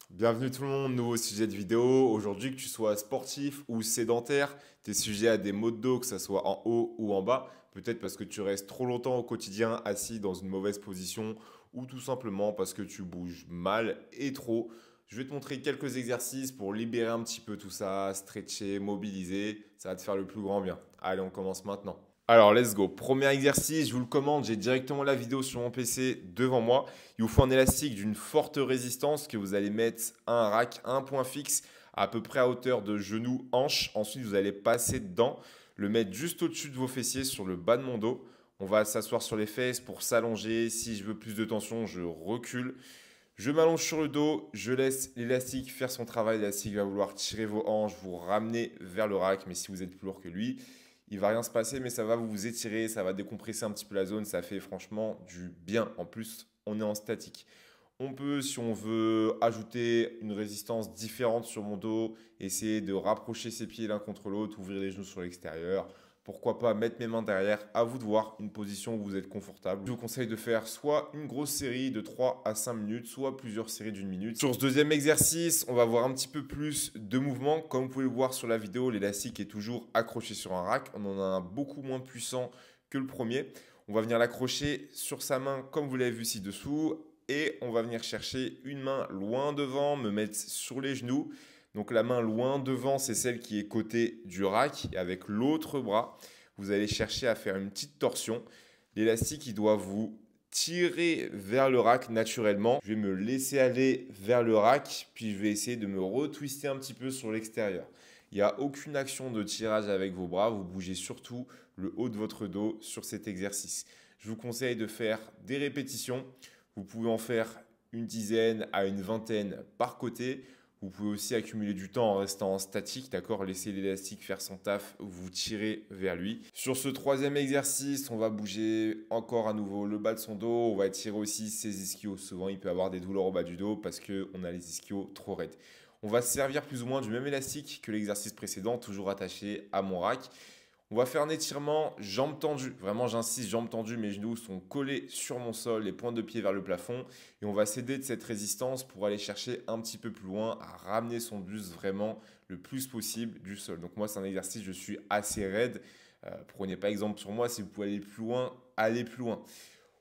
Bienvenue tout le monde, nouveau sujet de vidéo. Aujourd'hui, que tu sois sportif ou sédentaire, tu es sujet à des maux de dos, que ce soit en haut ou en bas. Peut-être parce que tu restes trop longtemps au quotidien assis dans une mauvaise position ou tout simplement parce que tu bouges mal et trop. Je vais te montrer quelques exercices pour libérer un petit peu tout ça, stretcher, mobiliser. Ça va te faire le plus grand bien. Allez, on commence maintenant. Alors, let's go. Premier exercice, je vous le commande. J'ai directement la vidéo sur mon PC devant moi. Il vous faut un élastique d'une forte résistance que vous allez mettre à un rack, à un point fixe, à peu près à hauteur de genou, hanche. Ensuite, vous allez passer dedans, le mettre juste au-dessus de vos fessiers sur le bas de mon dos. On va s'asseoir sur les fesses pour s'allonger. Si je veux plus de tension, je recule. Je m'allonge sur le dos, je laisse l'élastique faire son travail. L'élastique va vouloir tirer vos hanches, vous ramener vers le rack. Mais si vous êtes plus lourd que lui, il va rien se passer, mais ça va vous étirer, ça va décompresser un petit peu la zone. Ça fait franchement du bien. En plus, on est en statique. On peut, si on veut, ajouter une résistance différente sur mon dos, essayer de rapprocher ses pieds l'un contre l'autre, ouvrir les genoux sur l'extérieur. Pourquoi pas mettre mes mains derrière, à vous de voir une position où vous êtes confortable. Je vous conseille de faire soit une grosse série de 3 à 5 minutes, soit plusieurs séries d'une minute. Sur ce deuxième exercice, on va voir un petit peu plus de mouvement. Comme vous pouvez le voir sur la vidéo, l'élastique est toujours accroché sur un rack. On en a un beaucoup moins puissant que le premier. On va venir l'accrocher sur sa main comme vous l'avez vu ci-dessous. Et on va venir chercher une main loin devant, me mettre sur les genoux. Donc la main loin devant, c'est celle qui est côté du rack. Et avec l'autre bras, vous allez chercher à faire une petite torsion. L'élastique, il doit vous tirer vers le rack naturellement. Je vais me laisser aller vers le rack, puis je vais essayer de me retwister un petit peu sur l'extérieur. Il n'y a aucune action de tirage avec vos bras. Vous bougez surtout le haut de votre dos sur cet exercice. Je vous conseille de faire des répétitions. Vous pouvez en faire une dizaine à une vingtaine par côté. Vous pouvez aussi accumuler du temps en restant statique, d'accord? Laissez l'élastique faire son taf, vous tirez vers lui. Sur ce troisième exercice, on va bouger encore à nouveau le bas de son dos. On va étirer aussi ses ischios. Souvent, il peut avoir des douleurs au bas du dos parce qu'on a les ischios trop raides. On va se servir plus ou moins du même élastique que l'exercice précédent, toujours attaché à mon rack. On va faire un étirement jambes tendues. Vraiment, j'insiste, jambes tendues, mes genoux sont collés sur mon sol, les pointes de pied vers le plafond. Et on va s'aider de cette résistance pour aller chercher un petit peu plus loin, à ramener son buste vraiment le plus possible du sol. Donc moi, c'est un exercice, je suis assez raide. Prenez pas exemple sur moi, si vous pouvez aller plus loin, allez plus loin.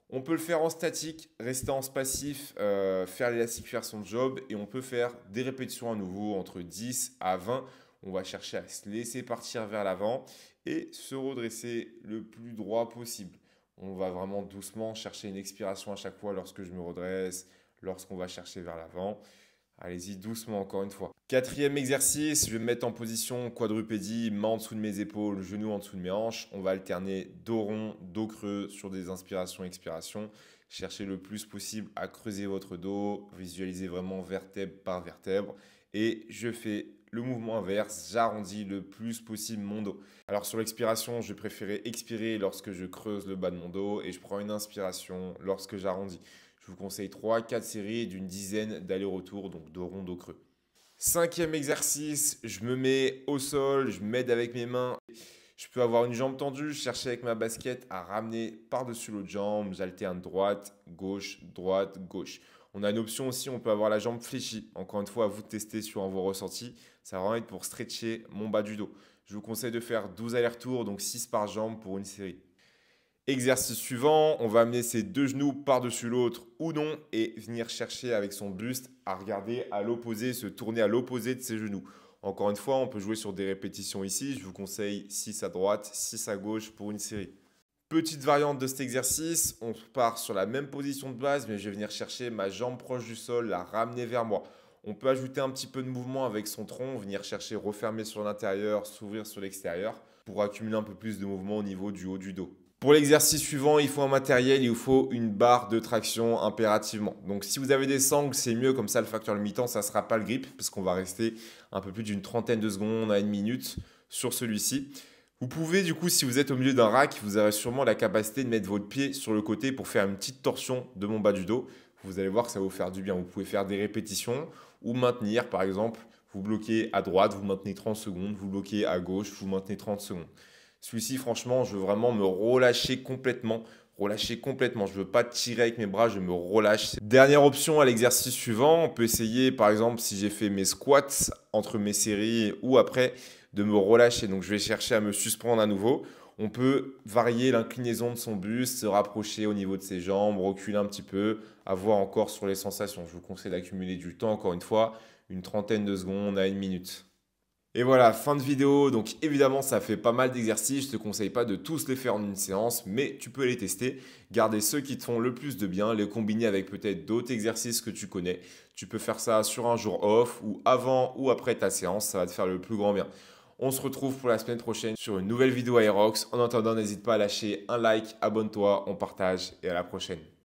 On peut le faire en statique, rester en passif, faire l'élastique faire son job. Et on peut faire des répétitions à nouveau entre 10 à 20. On va chercher à se laisser partir vers l'avant et se redresser le plus droit possible. On va vraiment doucement chercher une expiration à chaque fois lorsque je me redresse, lorsqu'on va chercher vers l'avant. Allez-y doucement encore une fois. Quatrième exercice, je vais me mettre en position quadrupédie, main en dessous de mes épaules, genou en dessous de mes hanches. On va alterner dos rond, dos creux sur des inspirations, expirations. Cherchez le plus possible à creuser votre dos, visualisez vraiment vertèbre par vertèbre. Et je fais le mouvement inverse, j'arrondis le plus possible mon dos. Alors sur l'expiration, je préférais expirer lorsque je creuse le bas de mon dos et je prends une inspiration lorsque j'arrondis. Je vous conseille 3-4 séries d'une dizaine d'allers-retours, donc dos rond, dos creux. Cinquième exercice, je me mets au sol, je m'aide avec mes mains. Je peux avoir une jambe tendue, je cherche avec ma basket à ramener par-dessus l'autre jambe. J'alterne droite, gauche, droite, gauche. On a une option aussi, on peut avoir la jambe fléchie. Encore une fois, à vous de tester sur vos ressentis. Ça va vraiment être pour stretcher mon bas du dos. Je vous conseille de faire 12 allers-retours, donc 6 par jambe pour une série. Exercice suivant, on va amener ses deux genoux par-dessus l'autre ou non et venir chercher avec son buste à regarder à l'opposé, se tourner à l'opposé de ses genoux. Encore une fois, on peut jouer sur des répétitions ici. Je vous conseille 6 à droite, 6 à gauche pour une série. Petite variante de cet exercice, on part sur la même position de base, mais je vais venir chercher ma jambe proche du sol, la ramener vers moi. On peut ajouter un petit peu de mouvement avec son tronc, venir chercher refermer sur l'intérieur, s'ouvrir sur l'extérieur pour accumuler un peu plus de mouvement au niveau du haut du dos. Pour l'exercice suivant, il faut un matériel, il vous faut une barre de traction impérativement. Donc si vous avez des sangles, c'est mieux, comme ça le facteur limitant, ça ne sera pas le grip, parce qu'on va rester un peu plus d'une trentaine de secondes à une minute sur celui-ci. Vous pouvez du coup, si vous êtes au milieu d'un rack, vous aurez sûrement la capacité de mettre votre pied sur le côté pour faire une petite torsion de mon bas du dos. Vous allez voir que ça va vous faire du bien. Vous pouvez faire des répétitions ou maintenir, par exemple, vous bloquez à droite, vous maintenez 30 secondes, vous bloquez à gauche, vous maintenez 30 secondes. Celui-ci, franchement, je veux vraiment me relâcher complètement, relâcher complètement. Je ne veux pas tirer avec mes bras, je me relâche. Dernière option à l'exercice suivant, on peut essayer par exemple si j'ai fait mes squats entre mes séries ou après de me relâcher. Donc je vais chercher à me suspendre à nouveau. On peut varier l'inclinaison de son buste, se rapprocher au niveau de ses jambes, reculer un petit peu, avoir encore sur les sensations. Je vous conseille d'accumuler du temps, encore une fois, une trentaine de secondes à une minute. Et voilà, fin de vidéo. Donc évidemment, ça fait pas mal d'exercices. Je ne te conseille pas de tous les faire en une séance, mais tu peux les tester. Garder ceux qui te font le plus de bien, les combiner avec peut-être d'autres exercices que tu connais. Tu peux faire ça sur un jour off ou avant ou après ta séance. Ça va te faire le plus grand bien. On se retrouve pour la semaine prochaine sur une nouvelle vidéo Aerox. En attendant, n'hésite pas à lâcher un like, abonne-toi, on partage et à la prochaine.